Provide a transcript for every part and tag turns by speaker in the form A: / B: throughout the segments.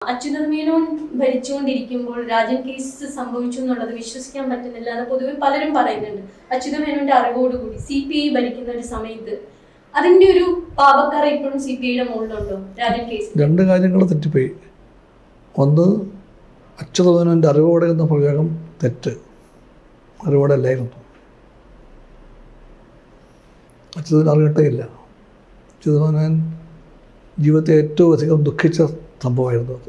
A: Achyuta Menon ഭരിച്ചുകൊണ്ടിരിക്കുമ്പോൾ Rajan case സംഭവിച്ചു എന്നുള്ളത് വിശ്വസിക്കാൻ പറ്റുന്നില്ല എന്ന് പൊതുവെ പലരും പറയുന്നുണ്ട്. അച്യുത മേനോന്റെ അറിവോടുകൂടി CPI ഭരിക്കുന്ന ഒരു സമയത്ത് അതിന്റെ ഒരു പാപക്കറ ഇപ്പോഴും CPIയുടെ മുകളിലുണ്ടോ? രാജൻ കേസ്
B: രണ്ട് കാര്യങ്ങൾ തെറ്റിപ്പോയി. ഒന്ന്, അച്യുത മേനോന്റെ അറിവോടെ എന്ന പ്രയോഗം തെറ്റ്. അറിവോടെ അല്ലായിരുന്നു. അച്യുതന് അറിയട്ടേ ഇല്ല. അച്യുത മേനോൻ ജീവിതത്തെ ഏറ്റവും അധികം ദുഃഖിച്ച സംഭവമായിരുന്നു അത്.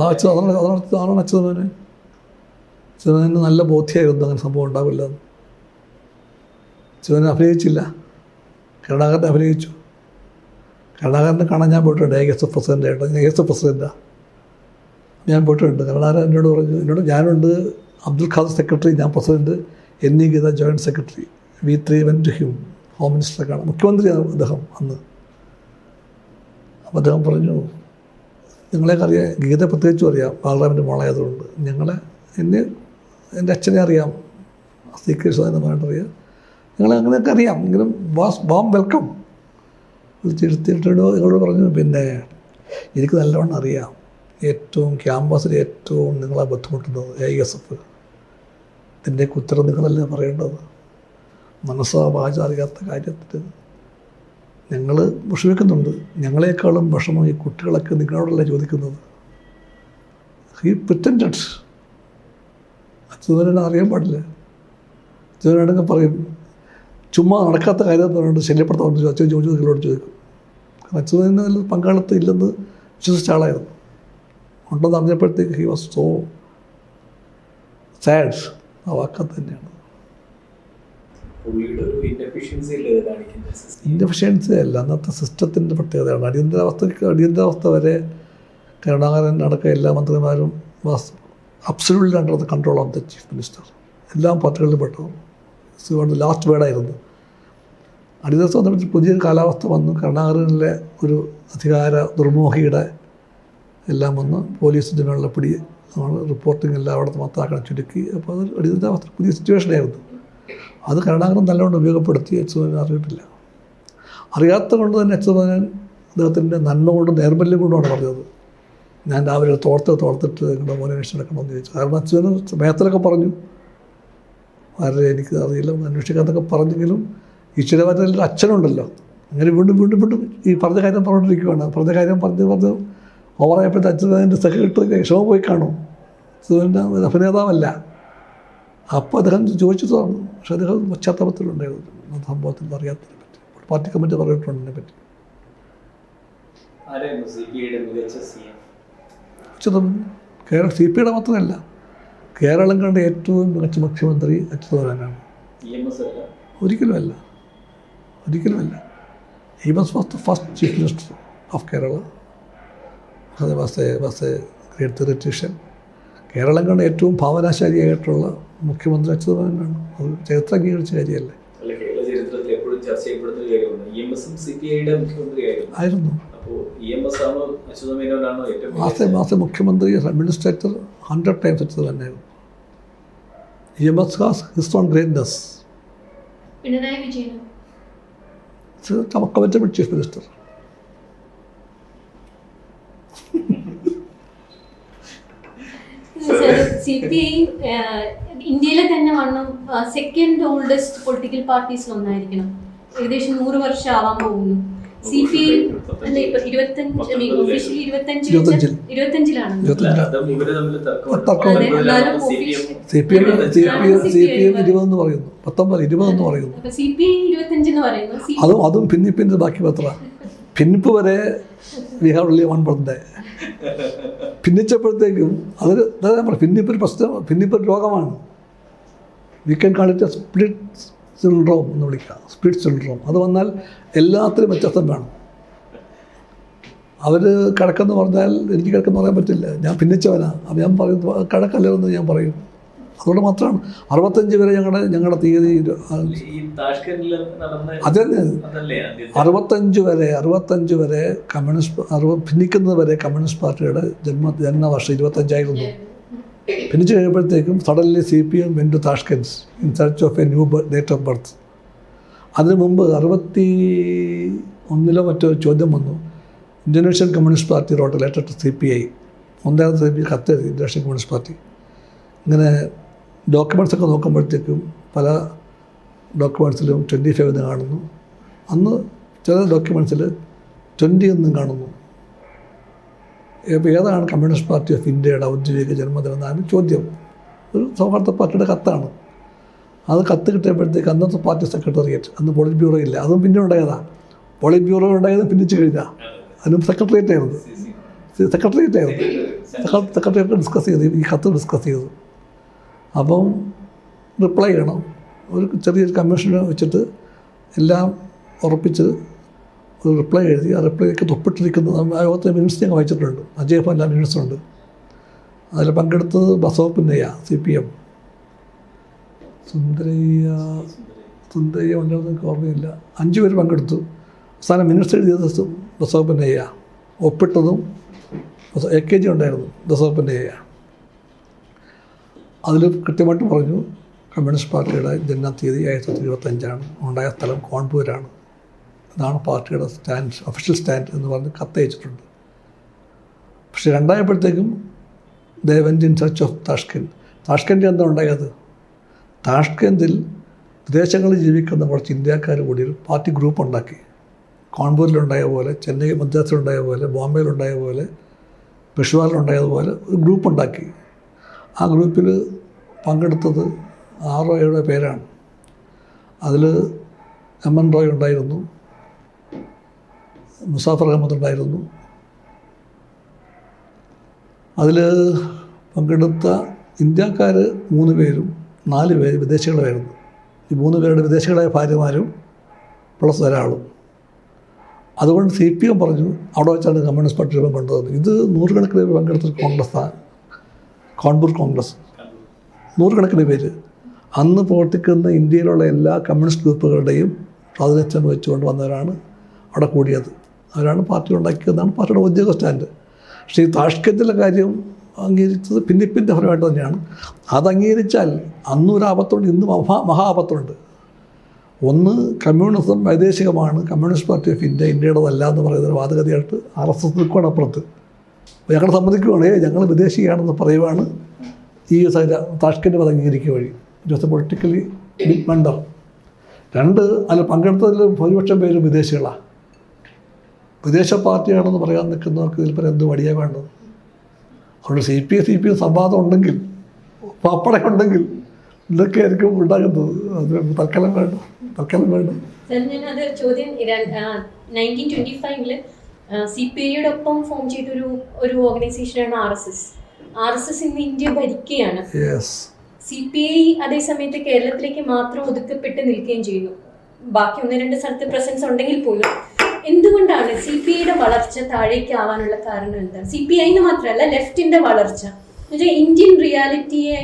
B: അതാണ് അച്യുതമേനോന്. അച്യുതമേനോന് നല്ല ബോധ്യമായിരുന്നു അങ്ങനെ സംഭവം ഉണ്ടാവില്ല. അച്യുതമേനോൻ അഭിനയിച്ചില്ല, കരുണാകരനെ അഭിനയിച്ചു. കരുണാകരനെ കാണാൻ ഞാൻ പോയിട്ടുണ്ട്. ASF പ്രസിഡൻ്റായിട്ട്. ASF പ്രസിഡൻ്റാണ് ഞാൻ പോയിട്ടുണ്ട്. കരുണാകരൻ എന്നോട് പറഞ്ഞു, ഞാനുണ്ട്, അബ്ദുൽ ഖാദർ സെക്രട്ടറി, ഞാൻ president, NE Geetha joint secretary, V3 went to him. Home മിനിസ്റ്ററൊക്കെയാണ്, മുഖ്യമന്ത്രിയാണ് അദ്ദേഹം അന്ന്. അപ്പോൾ അദ്ദേഹം പറഞ്ഞു, നിങ്ങളെയൊക്കെ അറിയാം, ഗീത പ്രത്യേകിച്ചും അറിയാം, പാർലമെൻറ്റ് മോളായതുകൊണ്ട്. എൻ്റെ അച്ഛനെ അറിയാം, CK എന്ന് പറഞ്ഞിട്ടറിയാം, നിങ്ങളെ അങ്ങനെയൊക്കെ അറിയാം, എങ്കിലും വാം വെൽക്കം വിളിച്ചിരുത്തിയിട്ടോ നിങ്ങളോട് പറഞ്ഞു, പിന്നെ എനിക്ക് നല്ലവണ്ണം അറിയാം, ക്യാമ്പസിൽ ഏറ്റവും നിങ്ങളെ ബുദ്ധിമുട്ടുന്നത് ASF. ഇതിൻ്റെയൊക്കെ ഉത്തരം നിങ്ങളല്ലേ പറയേണ്ടത്. മനസ്സാ വാച അറിയാത്ത കാര്യത്തിൽ ഞങ്ങൾ വിഷമിക്കുന്നുണ്ട്. ഞങ്ങളെക്കാളും വിഷമം ഈ കുട്ടികളൊക്കെ നിങ്ങളോടല്ല ചോദിക്കുന്നത്. He pretended. അച്യുതനെ അറിയാൻ പാടില്ല. അച്യുതനാണെങ്കിൽ പറയും, ചുമ്മാ നടക്കാത്ത കാര്യം പറഞ്ഞിട്ട് ശല്യപ്പെടുത്താൻ അച്ഛൻ നിങ്ങളോട് ചോദിക്കും. കാരണം അച്യുതന് അതിൽ പങ്കാളിത്തം ഇല്ലെന്ന് വിശ്വസിച്ച ആളായിരുന്നു. ഉണ്ടെന്ന് അറിഞ്ഞപ്പോഴത്തേക്ക് ഹി വാസ് സോ സാഡ്. ആ വാക്കത്ത് തന്നെയാണ്. ഇൻഎഫിഷ്യൻസി അല്ല, അന്നത്തെ സിസ്റ്റത്തിൻ്റെ പ്രത്യേകതയാണ്. അടിയന്തരാവസ്ഥ വരെ കരുണാകരൻ അടക്കം എല്ലാ മന്ത്രിമാരും was absolutely under the control of the chief minister. എല്ലാ പാർട്ടികളിലും പെട്ടു. ലാസ്റ്റ് വേർഡായിരുന്നു. അടിയന്തരാവസ്ഥ വന്നപ്പോൾ പുതിയൊരു കാലാവസ്ഥ വന്നു. കരുണാകരനിലെ ഒരു അധികാര ദുർമോഹിയുടെ എല്ലാം വന്ന് പോലീസിൻ്റെ മേലുള്ള പിടി, റിപ്പോർട്ടിങ് എല്ലാം അവിടെ മൊത്തമാക്കണം, ചുരുക്കി. അപ്പോൾ അത് അടിയന്തരാവസ്ഥ പുതിയ സിറ്റുവേഷനായിരുന്നു. അത് കരുണാകരൻ നല്ലവണ്ണം ഉപയോഗപ്പെടുത്തി. അച്യുതമേനോൻ അറിയിട്ടില്ല. അറിയാത്ത കൊണ്ട് തന്നെ അച്യുതമേനോൻ അദ്ദേഹത്തിൻ്റെ നന്മ കൊണ്ടും നൈർമല്യം കൊണ്ടുമാണ് പറഞ്ഞത്. ഞാൻ രാവിലെ തോർത്തിട്ട് നിങ്ങളുടെ മോനെ അന്വേഷിച്ചെടുക്കണമെന്ന് ചോദിച്ചു. കാരണം അച്യുതമേനോൻ സമയത്തിലൊക്കെ പറഞ്ഞു, വളരെ എനിക്ക് അറിയില്ല, അന്വേഷിക്കാന്നൊക്കെ പറഞ്ഞെങ്കിലും ഈശ്വരവാദിൻ്റെ അച്ഛനുണ്ടല്ലോ, അങ്ങനെ വീണ്ടും ഈ പറഞ്ഞ കാര്യം പറഞ്ഞുകൊണ്ടിരിക്കുകയാണ്. പറഞ്ഞ കാര്യം പറഞ്ഞ് ഓവറായപ്പോഴത്തെ അച്യുതമേനോൻ്റെ സെക്രട്ടറി ക്ഷമ പോയി കാണും. അച്യുതമേനോൻ അഭിനേതാവല്ല. അപ്പോൾ അദ്ദേഹം ചോദിച്ചതാണ്. പക്ഷേ അദ്ദേഹം പശ്ചാത്തലത്തിലുണ്ടായിരുന്നു സംഭവത്തിൽ അറിയാത്തതിനെ പറ്റി. പാർട്ടി കമ്മിറ്റി പറഞ്ഞിട്ടുണ്ട് ഇതിനെ പറ്റി. CPIയുടെ മാത്രമല്ല, കേരളം കണ്ട ഏറ്റവും മികച്ച മുഖ്യമന്ത്രി അച്യുതമേനോനാണ്. ഒരിക്കലുമല്ല. He was the first chief minister of Kerala. He was a great theoretician. Keralam കണ്ട ഏറ്റവും ഭാവനാശാലിയായിട്ടുള്ള മുഖ്യമന്ത്രി അച്യുതമേനോനാണ്. അത് ചരിത്രം അംഗീകരിച്ച കാര്യമല്ലേ. ആയിരുന്നു. മാസ മുഖ്യമന്ത്രി അഡ്മിനിസ്ട്രേറ്റർ 100 times അച്യുതമേനോനായിരുന്നു. EMS has his own greatness. Committable chief minister.
A: CPI ഇന്ത്യയിലെ തന്നെ സെക്കൻഡ് ഓൾഡസ്റ്റ് പൊളിറ്റിക്കൽ പാർട്ടീസിൽ ഒന്നായിരിക്കണം. ഏകദേശം 100 വർഷം ആവാൻ പോകുന്നു. CPI അല്ലെ ഇപ്പൊ 25-ലാണ്.
B: അതും ഭിന്നിപ്പിൻ്റെ ബാക്കി പത്ര. ഭിന്നിപ്പ് വരെ we have only one birthday. ഭിന്നിച്ചപ്പോഴത്തേക്കും അതൊരു ഭിന്നിപ്പൊരു പ്രശ്നം, ഭിന്നിപ്പൊരു രോഗമാണ്. We can call it a split syndrome എന്ന് വിളിക്കാം. Split syndrome. അത് വന്നാൽ എല്ലാത്തിനും വ്യത്യാസം വേണം. അവർ കിഴക്കെന്ന് പറഞ്ഞാൽ എനിക്ക് കിഴക്കെന്ന് പറയാൻ പറ്റില്ല, ഞാൻ ഭിന്നിച്ചവനാണ്. അപ്പോൾ ഞാൻ പറയും കിഴക്കല്ലെന്ന് ഞാൻ പറയും. അതുകൊണ്ട് മാത്രമാണ് 65 വരെ ഞങ്ങളുടെ തീയതി അതന്നെ. 65 വരെ കമ്മ്യൂണിസ്റ്റ് ഭിന്നിക്കുന്നത് വരെ കമ്മ്യൂണിസ്റ്റ് പാർട്ടിയുടെ ജന്മവർഷം 25ആയിരുന്നു. ഭിന്നിച്ച് കഴിയുമ്പോഴത്തേക്കും suddenly CPM went to Tashkent in search of a new date of birth. അതിനു മുമ്പ് ഒന്നിലോ മറ്റോ ചോദ്യം വന്നു. Indonesian communist party wrote letter to CPI, ഒന്നാമത്തെ CPI കത്തെഴുതി ഇന്തോനേഷ്യൻ കമ്മ്യൂണിസ്റ്റ് പാർട്ടി. ഇങ്ങനെ ഡോക്യുമെൻറ്റ്സൊക്കെ നോക്കുമ്പോഴത്തേക്കും പല ഡോക്യുമെൻറ്റ്സിലും 25 എന്ന് കാണുന്നു. അന്ന് ചില ഡോക്യുമെൻറ്റ്സിൽ 20 എന്നും കാണുന്നു. ഇപ്പോൾ ഏതാണ് കമ്മ്യൂണിസ്റ്റ് പാർട്ടി ഓഫ് ഇന്ത്യയുടെ ഔദ്യോഗിക ജന്മദിനം എന്നാണ് ചോദ്യം. ഒരു സൗഹാർദ്ദ പാർട്ടിയുടെ കത്താണ്. അത് കത്ത് കിട്ടിയപ്പോഴത്തേക്ക് അന്നത്തെ പാർട്ടി സെക്രട്ടേറിയറ്റ്, അന്ന് പോളിറ്റ് ബ്യൂറോ ഇല്ല, അതും പിന്നെ ഉണ്ടായതാണ്. പോളിറ്റ് ബ്യൂറോ ഉണ്ടായത് പിന്നിച്ച് കഴിഞ്ഞാൽ അതിനും സെക്രട്ടേറിയറ്റ് ആയിരുന്നു. സെക്രട്ടേറിയറ്റ് ഡിസ്കസ് ചെയ്ത് ഈ കത്ത് ഡിസ്കസ് ചെയ്തു. അപ്പം റിപ്ലൈ ചെയ്യണം. ഒരു ചെറിയൊരു കമ്മീഷനെ വെച്ചിട്ട് എല്ലാം ഉറപ്പിച്ച് ഒരു റിപ്ലൈ എഴുതി. ആ റിപ്ലൈക്ക് തൊപ്പിട്ടിരിക്കുന്നത് ആ യോഗത്തെ മിനിറ്റ്സ് ഞങ്ങൾ വായിച്ചിട്ടുണ്ട്. അജയപ്പം എല്ലാ മിനിറ്റ്സുണ്ട്. അതിൽ പങ്കെടുത്തത് ബസവപ്പുന്നയ്യ CPM, സുന്ദരയ്യ ഉണ്ടെന്ന് എനിക്ക് ഓർമ്മയില്ല. 5 പേര് പങ്കെടുത്തു. അവസാനം മിനിറ്റ്സ് എഴുതിയത് ബസവപ്പുന്നയ്യ, ഒപ്പിട്ടതും AKG ഉണ്ടായിരുന്നു ബസവപ്പുന്നയ്യ. അതിൽ കൃത്യമായിട്ട് പറഞ്ഞു കമ്മ്യൂണിസ്റ്റ് പാർട്ടിയുടെ ജനന തീയതി 1925 ഉണ്ടായ സ്ഥലം കോൺപൂരാണ്. ഇതാണ് പാർട്ടിയുടെ സ്റ്റാൻഡ്, ഒഫീഷ്യൽ സ്റ്റാൻഡ് എന്ന് പറഞ്ഞ് കത്തയച്ചിട്ടുണ്ട്. പക്ഷേ രണ്ടായപ്പോഴത്തേക്കും they went in search of താഷ്കെൻഡിൽ എന്താ ഉണ്ടായത്? താഷ്കെൻഡിൽ വിദേശങ്ങളിൽ ജീവിക്കുന്ന കുറച്ച് ഇന്ത്യക്കാർ കൂടി ഒരു പാർട്ടി ഗ്രൂപ്പ് ഉണ്ടാക്കി. കാൺപൂരിലുണ്ടായ പോലെ, ചെന്നൈ മദ്രാസിലുണ്ടായ പോലെ, ബോംബെയിലുണ്ടായ പോലെ, പെഷവാറിലുണ്ടായതുപോലെ ഒരു ഗ്രൂപ്പ് ഉണ്ടാക്കി. ആ ഗ്രൂപ്പിൽ പങ്കെടുത്തത് 6-7 പേരാണ്. അതിൽ MN റോയ് ഉണ്ടായിരുന്നു, മുസാഫർ അഹമ്മദ് ഉണ്ടായിരുന്നു. അതിൽ പങ്കെടുത്ത ഇന്ത്യക്കാർ 3 പേരും 4 പേര് വിദേശികളായിരുന്നു. ഈ 3 പേരുടെ വിദേശികളായ ഭാര്യമാരും പ്ലസ് ഒരാളും. അതുകൊണ്ട് CPM പറഞ്ഞു അവിടെ വെച്ചാണ് കമ്മ്യൂണിസ്റ്റ് പാർട്ടി രൂപം കൊണ്ടുവന്നത്. ഇത് 100 കണക്കിന് പേര് പങ്കെടുത്ത കോൺഗ്രസ്സാണ്, കാൺപൂർ കോൺഗ്രസ്. 100 കണക്കിന് പേര് അന്ന് പ്രവർത്തിക്കുന്ന ഇന്ത്യയിലുള്ള എല്ലാ കമ്മ്യൂണിസ്റ്റ് ഗ്രൂപ്പുകളുടെയും പ്രാതിനിധ്യം വെച്ചുകൊണ്ട് വന്നവരാണ് അവിടെ കൂടിയത്. അവരാണ് പാർട്ടി ഉണ്ടാക്കിയതെന്നാണ് പാർട്ടിയുടെ ഔദ്യോഗിക സ്റ്റാൻഡ്. പക്ഷേ ഈ താഷ്കെൻഡിലെ കാര്യം അംഗീകരിച്ചത് പിന്നിപ്പിൻ്റെ ഫലമായിട്ട് തന്നെയാണ്. അത് അംഗീകരിച്ചാൽ അന്നൊരു ആപത്തുണ്ട്, ഇന്ന് മഹാ ആപത്തുണ്ട്. ഒന്ന്, കമ്മ്യൂണിസം വൈദേശികമാണ്, കമ്മ്യൂണിസ്റ്റ് പാർട്ടി ഓഫ് ഇന്ത്യ ഇന്ത്യയുടേതല്ല എന്ന് പറയുന്നൊരു വാദഗതിയായിട്ട് RSS നിൽക്കുകയാണ് അപ്പുറത്ത്. അപ്പോൾ ഞങ്ങൾ സമ്മതിക്കുകയാണ് ഞങ്ങൾ വിദേശിയാണെന്ന് പറയുവാണ് ഈ താഷ്കെൻഡ് അത് അംഗീകരിക്കുക വഴി. Just politically big wonder. 2, അതിൽ പങ്കെടുത്തതിൽ ഭൂരിപക്ഷം പേര് വിദേശികളാണ്. വിദേശ പാർട്ടിയാണെന്ന് പറയാൻ നിൽക്കുന്നവർക്ക് ഇതിൽ എന്ത് വടിയാ വേണ്ടത്? അതുകൊണ്ട് CPM സംവാദം ഉണ്ടെങ്കിൽ, പപ്പടം ഉണ്ടെങ്കിൽ ഇതൊക്കെ ആയിരിക്കും ഉണ്ടാകുന്നത്. അത് തൽക്കാലം വേണ്ട.
A: ഞാനത് ചോദ്യം 1925 CPIയുടെ ഒപ്പം ഫോം ചെയ്തൊരു ഓർഗനൈസേഷനാണ് RSS ഇന്ന് ഇന്ത്യ ഭരിക്കുകയാണ്. CPI അതേ സമയത്ത് കേരളത്തിലേക്ക് മാത്രം ഒതുക്കപ്പെട്ട് നിൽക്കുകയും ചെയ്യുന്നു. ബാക്കി 1-2 സ്ഥലത്ത് പ്രസൻസ് ഉണ്ടെങ്കിൽ പോലും എന്തുകൊണ്ടാണ് CPIയുടെ വളർച്ച താഴേക്ക് ആവാനുള്ള കാരണം എന്താണ്? CPI മാത്രമല്ല, ലെഫ്റ്റിന്റെ വളർച്ച എന്നുവെച്ചാൽ ഇന്ത്യൻ റിയാലിറ്റിയെ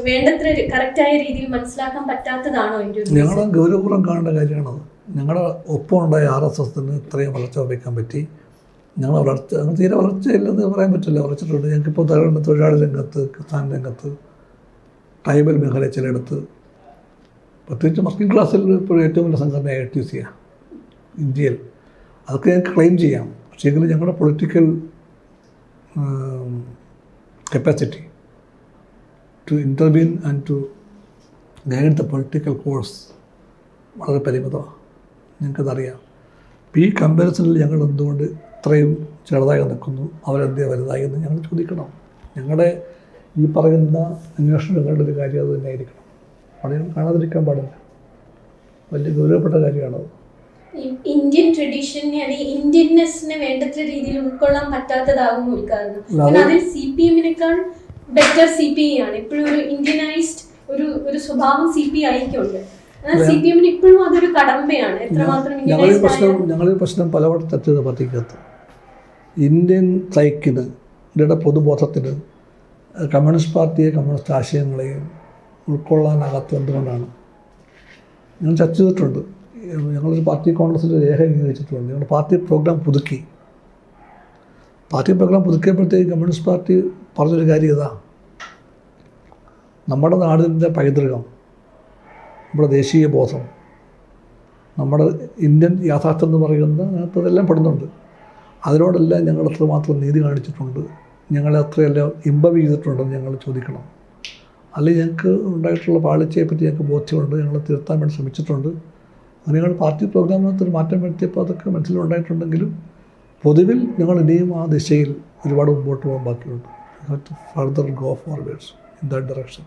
A: വേണ്ടത്ര കറക്റ്റായ രീതിയിൽ മനസ്സിലാക്കാൻ പറ്റാത്തതാണോ?
B: ഞങ്ങളുടെ ഗൗരവപൂർവ്വം കാണേണ്ട കാര്യമാണത്. ഞങ്ങളുടെ ഒപ്പം ഉണ്ടായ RSSന് ഇത്രയും വളർച്ച വയ്ക്കാൻ പറ്റി. ഞങ്ങൾ തീരെ വളർച്ചയില്ലെന്ന് പറയാൻ പറ്റില്ല, വളർച്ചിട്ടുണ്ട്. ഞങ്ങൾക്കിപ്പോൾ തൊഴിലാളി രംഗത്ത്, കിസാൻ രംഗത്ത്, ട്രൈബൽ മേഖല ചിലയിടത്ത്, പ്രത്യേകിച്ച് വർക്കിംഗ് ക്ലാസ്സിൽ ഇപ്പോൾ ഏറ്റവും വലിയ സംഘടന ATC ഇന്ത്യയിൽ. അതൊക്കെ ഞങ്ങൾക്ക് ക്ലെയിം ചെയ്യാം. പക്ഷേ എങ്കിലും ഞങ്ങളുടെ political capacity to intervene and to guide the political course വളരെ പരിമിതമാണ്. ഞങ്ങൾക്കതറിയാം. അപ്പോൾ ഈ കമ്പാരിസണിൽ ഞങ്ങൾ എന്തുകൊണ്ട് ഇത്രയും ചെറുതായി നിൽക്കുന്നു, അവരെന്തേ വലുതായി എന്ന് ഞങ്ങൾ ചോദിക്കണം. ഞങ്ങളുടെ ഈ പറയുന്ന അന്വേഷണങ്ങളുടെ ഒരു കാര്യം അത് തന്നെ ആയിരിക്കണം. അവിടെ കാണാതിരിക്കാൻ പാടില്ല. വലിയ ഗൗരവപ്പെട്ട കാര്യമാണത്.
A: ഇന്ത്യൻ ട്രഡീഷനെ അല്ലെങ്കിൽ ഇന്ത്യൻനെസ്സിനെ വേണ്ടത്ര രീതിയിൽ ഉൾക്കൊള്ളാൻ പറ്റാത്തതാകും ഒരു കാരണം. അതിൽ CPMനേക്കാൾ ബെറ്റർ CPI ആണ്. ഇപ്പോഴും ഒരു ഇന്ത്യനൈസ്ഡ് ഒരു സ്വഭാവം CPIക്കുണ്ട്. CPMന് ഇപ്പോഴും അതൊരു കടമ്പയാണ്. എത്രമാത്രം
B: ഞങ്ങളൊരു പ്രശ്നം പലവട്ടം ചർച്ച ചെയ്ത പാർട്ടിക്കകത്ത് ഇന്ത്യൻ സൈക്കിന്, ഇന്ത്യയുടെ പൊതുബോധത്തിന് കമ്മ്യൂണിസ്റ്റ് പാർട്ടിയെ, കമ്മ്യൂണിസ്റ്റ് ആശയങ്ങളെയും ഉൾക്കൊള്ളാനാകാത്ത എന്തുകൊണ്ടാണ് ഞങ്ങൾ ചർച്ച ചെയ്തിട്ടുണ്ട്. ഞങ്ങളൊരു പാർട്ടി കോൺഗ്രസ്സിൽ രേഖ അംഗീകരിച്ചിട്ടുണ്ട്. ഞങ്ങളുടെ പാർട്ടി പ്രോഗ്രാം പുതുക്കിയപ്പോഴത്തേക്ക് കമ്മ്യൂണിസ്റ്റ് പാർട്ടി പറഞ്ഞൊരു കാര്യം ഇതാ: നമ്മുടെ നാടിൻ്റെ പൈതൃകം, നമ്മുടെ ദേശീയ ബോധം, നമ്മുടെ ഇന്ത്യൻ യാഥാർത്ഥ്യം എന്ന് പറയുന്ന അതിനകത്ത് അതെല്ലാം പെടുന്നുണ്ട്. അതിനോടെല്ലാം ഞങ്ങൾ എത്രമാത്രം നീതി കാണിച്ചിട്ടുണ്ട്, ഞങ്ങളെ അത്രയെല്ലാം ഇമ്പം ചെയ്തിട്ടുണ്ടെന്ന് ഞങ്ങൾ ചോദിക്കണം. അല്ലെങ്കിൽ ഞങ്ങൾക്ക് ഉണ്ടായിട്ടുള്ള പാളിച്ചയെപ്പറ്റി ഞങ്ങൾക്ക് ബോധ്യമുണ്ട്, ഞങ്ങൾ തിരുത്താൻ വേണ്ടി ശ്രമിച്ചിട്ടുണ്ട്. അങ്ങനെ ഞങ്ങൾ പാർട്ടി പ്രോഗ്രാമിനകത്ത് ഒരു മാറ്റം വരുത്തിയപ്പോൾ അതൊക്കെ മനസ്സിലുണ്ടായിട്ടുണ്ടെങ്കിലും പൊതുവിൽ ഞങ്ങൾ ഇനിയും ആ ദിശയിൽ ഒരുപാട് മുമ്പോട്ട് പോകാൻ ബാക്കിയുണ്ട്. Further go forwards in that direction.